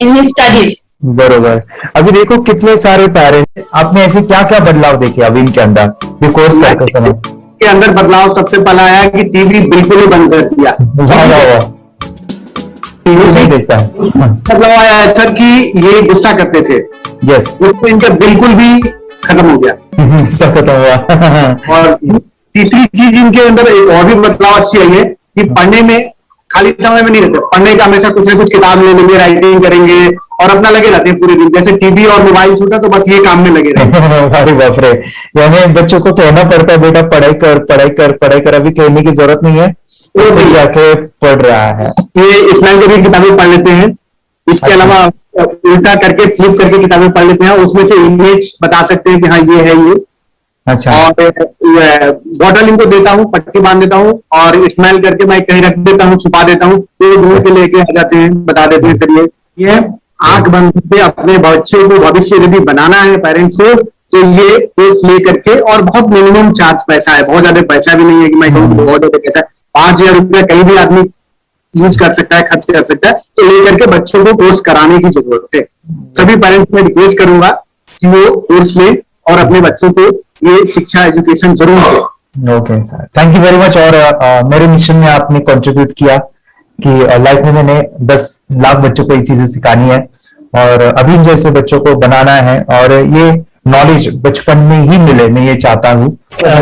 Speaker 1: in his studies.
Speaker 4: बरोबर। अभी देखो कितने सारे पेरेंट्स, आपने ऐसे क्या क्या बदलाव देखे अभी इनके अंदर ये कोर्स करते समय?
Speaker 16: के अंदर बदलाव सबसे पहला आया कि टीवी बिल्कुल ही बंद कर दिया।
Speaker 4: टीवी नहीं देखता है।
Speaker 16: बदलाव आया है सर कि ये गुस्सा करते थे।
Speaker 4: यस,
Speaker 16: उसमें इनका बिल्कुल भी खत्म हो गया।
Speaker 4: सब खत्म हुआ।
Speaker 16: और तीसरी चीज इनके अंदर एक और भी बदलाव अच्छी आई है कि पढ़ने में खाली समय में नहीं रहते, पढ़ने का हमेशा कुछ ना कुछ किताब ले लेंगे, राइटिंग करेंगे और अपना लगे रहते हैं पूरे दिन। जैसे टीवी और मोबाइल छूटा तो बस ये काम में लगे रहते।
Speaker 4: अरे बाप रे, यानी बच्चों को कहना पड़ता है बेटा पढ़ाई कर, पढ़ाई कर, पढ़ाई कर। अभी कहने की जरूरत नहीं है, वो भी जाके पढ़ रहा है।
Speaker 16: ये इस्लाम की किताबें पढ़ लेते हैं। इसके अलावा उल्टा करके फ्लिप करके किताबें पढ़ लेते हैं, उसमें से इमेज बता सकते हैं कि हाँ ये है ये।
Speaker 4: अच्छा।
Speaker 16: और बॉटल इनको देता हूँ, पट्टी बांध देता हूँ और स्मेल करके मैं कहीं रख देता हूँ, छुपा देता हूँ, तो ढूंढ के लेके आ जाते हैं, बता देते हैं सर ये आंख बंद करके अपने बच्चे को भविष्य यदि बनाना है पेरेंट्स को, तो ये कोर्स ले करके। और बहुत मिनिमम चार्ज पैसा है, बहुत ज्यादा पैसा भी नहीं है कि मैं कहूँ बहुत ज्यादा पैसा है। 5,000 रुपया कहीं भी आदमी यूज कर सकता है, खर्च कर सकता है। तो लेकर के बच्चों को कोर्स कराने की जरूरत है। सभी पेरेंट्स में रिक्वेस्ट करूंगा कि वो कोर्स ले और अपने बच्चों को ये शिक्षा एजुकेशन जरूर दे।
Speaker 4: Okay sir, thank you very much. और मेरे मिशन में आपने कंट्रीब्यूट किया कि लाइफ में मैंने 10 लाख बच्चों को ये चीजें सिखानी है और अभी जैसे बच्चों को बनाना है, और ये नॉलेज बचपन में ही मिले, मैं ये चाहता हूँ।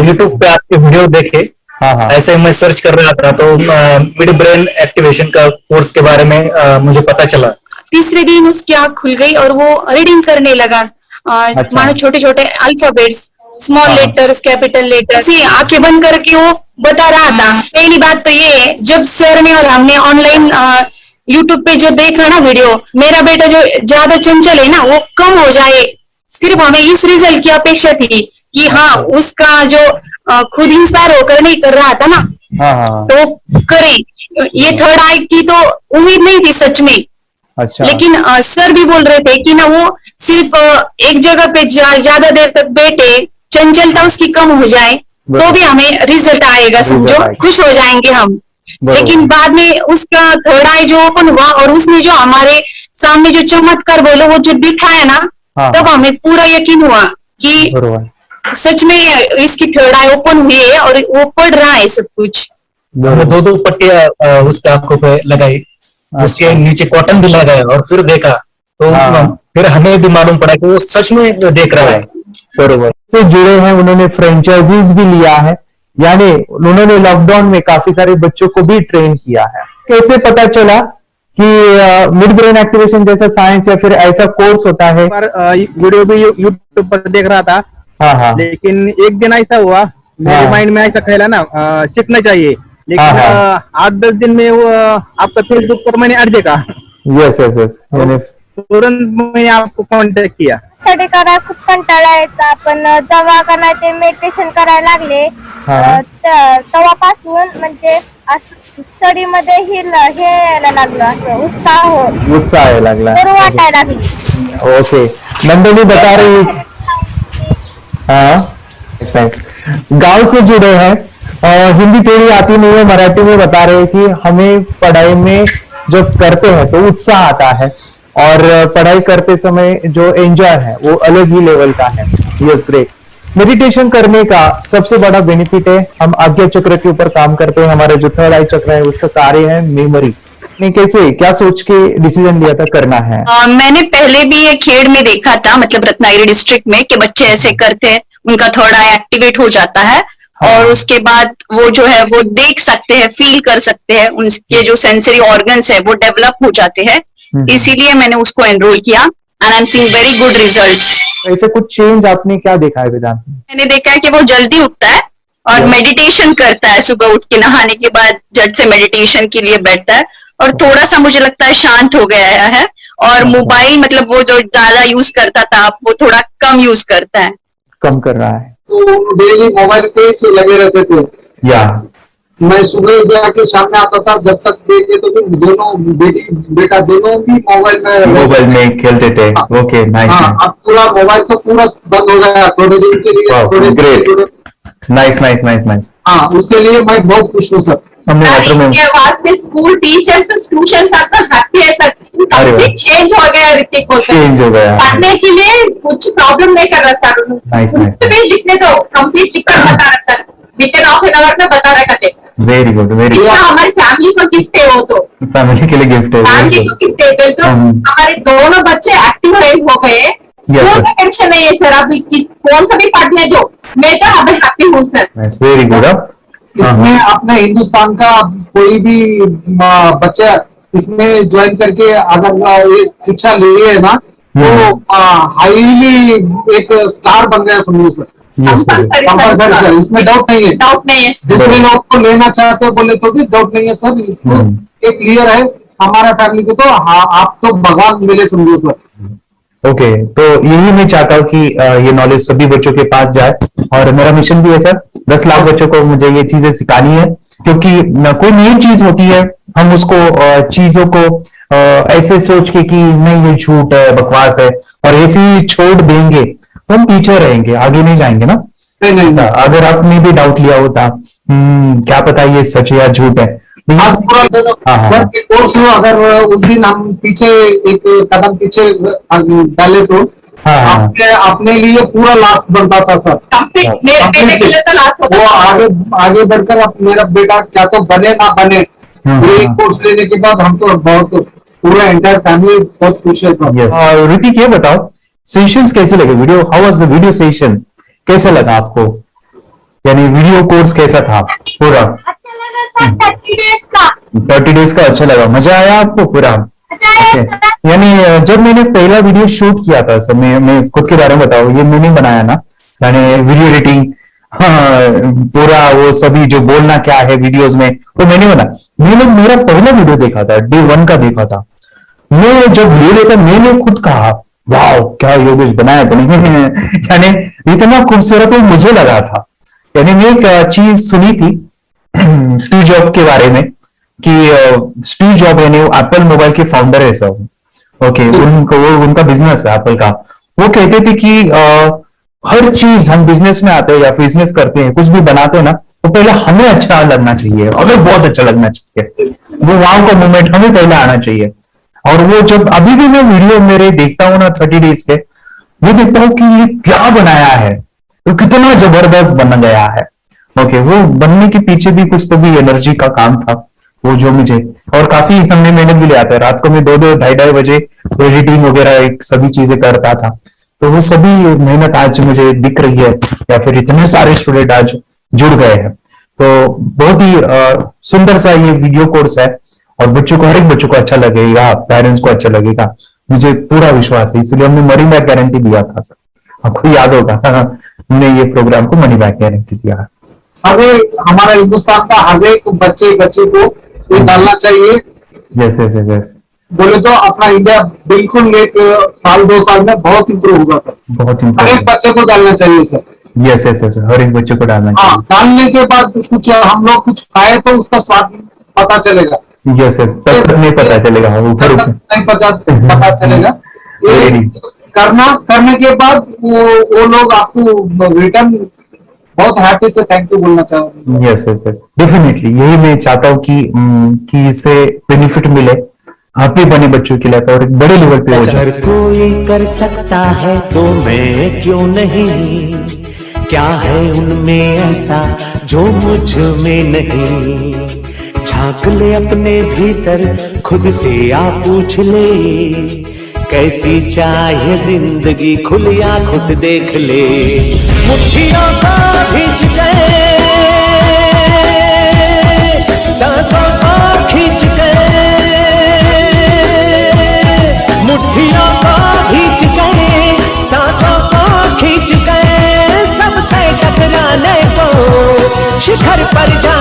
Speaker 17: यूट्यूब पे आपके वीडियो देखे,
Speaker 4: हाँ,
Speaker 17: ऐसे मैं सर्च कर रहा था तो मिड ब्रेन एक्टिवेशन का कोर्स के बारे में मुझे पता चला।
Speaker 5: तीसरे दिन उसकी आँख खुल गई और वो रीडिंग करने लगा। मानो छोटे छोटे alphabets, small letters, capital letters, आंखें बंद करके वो बता रहा था। पहली बात तो ये है, जब सर ने और हमने ऑनलाइन यूट्यूब पे जो देखा ना वीडियो, मेरा बेटा जो ज्यादा चंचल है ना वो कम हो जाए, सिर्फ हमें इस रिजल्ट की अपेक्षा थी कि हाँ उसका जो खुद इंस्पायर होकर नहीं कर रहा था ना, तो वो करे। ये थर्ड आई की तो उम्मीद नहीं थी सच में।
Speaker 4: अच्छा।
Speaker 5: लेकिन सर भी बोल रहे थे कि ना वो सिर्फ एक जगह पे ज्यादा देर तक बैठे, चंचलता उसकी कम हो जाए तो भी हमें रिजल्ट आएगा, समझो खुश हो जाएंगे हम। लेकिन बाद में उसका थर्ड आई जो ओपन हुआ और उसने जो हमारे सामने जो चमत्कार बोलो वो जो दिखाया ना, तब हमें पूरा यकीन हुआ कि सच में इसकी थर्ड आई ओपन हुई है और वो पढ़ रहा है सब कुछ।
Speaker 17: हमने दो पट्टियां उसके आंखों पे लगाई, उसके नीचे कॉटन भी लगाया और फिर देखा तो फिर हमें भी मालूम पड़ा कि वो सच में देख रहा है।
Speaker 4: बरोबर से जुड़े हैं, उन्होंने फ्रेंचाइजीज भी लिया है, यानी उन्होंने लॉकडाउन में काफी सारे बच्चों को भी ट्रेन किया है। कैसे पता चला कि मिड ब्रेन एक्टिवेशन जैसा साइंस या फिर ऐसा कोर्स होता है?
Speaker 18: वीडियो भी यूट्यूब पर देख रहा था।
Speaker 4: हाँ।
Speaker 18: लेकिन एक दिन ऐसा हुआ मेरे माइंड में ऐसा ख्याल ना सीखना चाहिए, लेकिन 8-10 दिन में वो आपका फेसबुक पर मैंने ऐड देखा।
Speaker 4: यस
Speaker 18: तुरंत मैंने आपको कॉन्टॅक्ट किया।
Speaker 13: स्टडी करायला खूप कंटाळा यायचा, पण जेव्हा का नाही ते मेडिटेशन करायला लागले तेव्हापासून म्हणजे स्टडी मध्ये हे यायला लागलं, असं
Speaker 4: उत्साह यायला लागला,
Speaker 13: बरं वाटायला लागली।
Speaker 4: ओके, नंदिनी बता रही गांव से जुड़े हैं, हिंदी थोड़ी आती नहीं है, मराठी में बता रहे हैं कि हमें पढ़ाई में जब करते हैं तो उत्साह आता है और पढ़ाई करते समय जो एंजॉय है वो अलग ही लेवल का है। Yes great. मेडिटेशन करने का सबसे बड़ा बेनिफिट है, हम आज्ञा चक्र के ऊपर काम करते हैं, हमारे जो थर्ड आई चक्र है उसका कार्य है मेमोरी। कैसे क्या सोच के डिसीजन लिया था करना है?
Speaker 19: मैंने पहले भी ये खेड़ में देखा था, मतलब रत्नागिरी डिस्ट्रिक्ट में, कि बच्चे ऐसे करते हैं, उनका थर्ड आई एक्टिवेट हो जाता है और उसके बाद वो जो है वो देख सकते हैं, फील कर सकते हैं, उनके जो सेंसरी ऑर्गन्स है वो डेवलप हो जाते हैं। इसीलिए मैंने उसको एनरोल किया and I am seeing very good results.
Speaker 4: ऐसे कुछ चेंज आपने क्या देखा है वेदांत में?
Speaker 19: मैंने देखा है कि वो जल्दी उठता है और मेडिटेशन करता है, सुबह उठ के नहाने के बाद झट से मेडिटेशन के लिए बैठता है और थोड़ा सा मुझे लगता है शांत हो गया है और मोबाइल मतलब वो जो ज्यादा यूज करता था वो थोड़ा कम यूज करता है,
Speaker 4: कम कर रहा है।
Speaker 16: तो डेली मोबाइल पे से लगे रहते थे,
Speaker 4: या
Speaker 16: मैं सुबह जाके शाम में आता था, जब तक देखे तो दोनों बेटा दोनों भी
Speaker 4: मोबाइल में खेलते थे। Okay, nice.
Speaker 16: अब पूरा मोबाइल तो पूरा बंद हो गया थोड़े दिन के लिए।
Speaker 4: Great, nice.
Speaker 16: हाँ, उसके लिए मैं बहुत खुश हूँ सर।
Speaker 19: हमने स्कूल टीचर्स ट्यूशन हैप्पी है सर, कंप्लीट चेंज हो गया ऋतिक को,
Speaker 4: चेंज हो गया,
Speaker 19: पढ़ने के लिए कुछ प्रॉब्लम नहीं कर रहा सर।
Speaker 4: नाइस।
Speaker 19: लिखने दो कंप्लीट लिखकर बता रहा sir, with in half an hour में बता रहा करते।
Speaker 4: Very good, very good.
Speaker 19: हमारी फैमिली को गिफ्ट है, वो तो
Speaker 4: फैमिली के लिए गिफ्ट है,
Speaker 19: फैमिली को गिफ्ट है। तो हमारे दोनों बच्चे एक्टिव हो गए, स्कूल का टेंशन नहीं है सर, अभी कौन सा भी पढ़ने दो, मैं तो अभी हैप्पी हूँ सर।
Speaker 4: Very good.
Speaker 16: इसमें अपने हिंदुस्तान का कोई भी बच्चा इसमें ज्वाइन करके अगर ये शिक्षा ले है ना तो हाईली एक स्टार बन गया समझो सर। कंपल्सरी सर, इसमें डाउट नहीं है। दूसरे लोग को लेना चाहते बोले तो भी डाउट नहीं है सर, इसको एक क्लियर है हमारा फैमिली को, तो आप तो भगवान मिले समझो सर।
Speaker 4: ओके, तो यही मैं चाहता हूँ कि ये नॉलेज सभी बच्चों के पास जाए और मेरा मिशन भी है सर, 10 लाख बच्चों को मुझे ये चीजें सिखानी है, क्योंकि कोई नई चीज होती है हम उसको चीजों को ऐसे सोच के कि नहीं ये झूठ है, बकवास है और ऐसे ही छोड़ देंगे तो हम पीछे रहेंगे, आगे नहीं जाएंगे ना। नहीं, अगर आपने भी डाउट लिया होता क्या पता ये सच है या झूठ है,
Speaker 16: सर कोर्स अगर उस दिन हम पीछे एक कदम पीछे डाले तो अपने लिए पूरा लास्ट बनता था सर।
Speaker 19: मेरे के लिए तो लास्ट होता
Speaker 16: वो आगे बढ़कर अब मेरा बेटा क्या तो बने ना बने, कोर्स लेने के बाद हम तो बहुत पूरा एंटायर फैमिली बहुत खुश है सर।
Speaker 4: ऋतिक ये बताओ सेशंस कैसे लगे, video how was the video session, कैसा लगा आपको, यानी वीडियो कोर्स कैसा था पूरा?
Speaker 13: अच्छा लगा सर,
Speaker 4: 30 डेज का अच्छा लगा, मजा आया आपको पूरा? यानी जब मैंने पहला वीडियो शूट किया था सर, मैं खुद के बारे में बताऊं, ये मैंने बनाया ना, यानी वीडियो एडिटिंग, पूरा वो सभी जो बोलना क्या है वीडियोस में वो मैंने मैंने मेरा पहला वीडियो देखा था, डे 1 का देखा था, मैं जब ले लेकर मैंने खुद कहा वाह क्या योगेश बनाया तो नहीं यानी इतना खूबसूरत वो मुझे लगा था। यानी मैं एक चीज सुनी थी स्टीव जॉब के बारे में कि स्टीव जॉब यानी एप्पल मोबाइल के फाउंडर है सब, ओके, उनका बिजनेस है एप्पल का, वो कहते थे कि हर चीज हम बिजनेस में आते हैं या बिजनेस करते हैं, कुछ भी बनाते हैं ना, तो पहले हमें अच्छा लगना चाहिए, हमें बहुत अच्छा लगना चाहिए, वो वहां का मोमेंट हमें पहले आना चाहिए। और वो जब अभी भी मैं वीडियो मेरे देखता हूँ ना 30 डेज के, मैं देखता हूँ कि ये क्या बनाया है, तो कितना जबरदस्त बन गया है। ओके, वो बनने के पीछे भी कुछ तो भी एनर्जी का काम था वो, जो मुझे, और काफी हमने मेहनत भी लिया था। रात को मैं 2-2 ढाई बजे एडिटिंग वगैरह सब चीजें करता था। तो वो सभी मेहनत आज मुझे दिख रही है, या फिर इतने सारे स्टूडेंट आज जुड़ गए हैं। तो बहुत ही सुंदर सा ये वीडियो कोर्स है, और बच्चों को, हर एक बच्चों को अच्छा लगेगा, पेरेंट्स को अच्छा लगेगा, मुझे पूरा विश्वास है। इसलिए हमने मनी बैक गारंटी दिया था सर, आपको याद होगा हमने ये प्रोग्राम को मनी बैक गारंटी दिया।
Speaker 16: हमें हमारा हिंदुस्तान का हर एक बच्चे को ये डालना चाहिए।
Speaker 4: यस यस यस,
Speaker 16: बोले तो अपना इंडिया बिल्कुल एक साल 2 साल में बहुत इम्प्रूव होगा सर।
Speaker 4: बहुत
Speaker 16: हर एक
Speaker 4: इम्पोर्टेंट।
Speaker 16: बच्चे को डालना चाहिए सर।
Speaker 4: यस यस यस, हर एक बच्चे को डालना
Speaker 16: हाँ, डालने के बाद कुछ हम लोग कुछ खाए तो उसका स्वाद पता चलेगा।
Speaker 4: चाहिए। यस यस, तब तक नहीं पता चलेगा, ऊपर
Speaker 16: नहीं पता चलेगा। ये करने के बाद वो लोग आपको रिटर्न बहुत हैप्पी से थैंक यू बोलना चाहूंगा।
Speaker 4: यस यस यस, डेफिनेटली यही मैं चाहता हूँ कि इससे बेनिफिट मिले आप भी बने बच्चों के लिए, और एक बड़े लेवल पे हो जाए।
Speaker 20: अगर कोई कर सकता है तो मैं क्यों नहीं, क्या है उनमें ऐसा जो मुझ में नहीं। झांक ले अपने भीतर, खुद से आप पूछ ले, कैसी चाहे जिंदगी, खुली आंखों से देख ले। मुट्ठियों को खींच गए, सांसों को खींच गए, मुट्ठियों को खींच गए, सांसों को खींच गए, सबसे टकराने को शिखर पर जा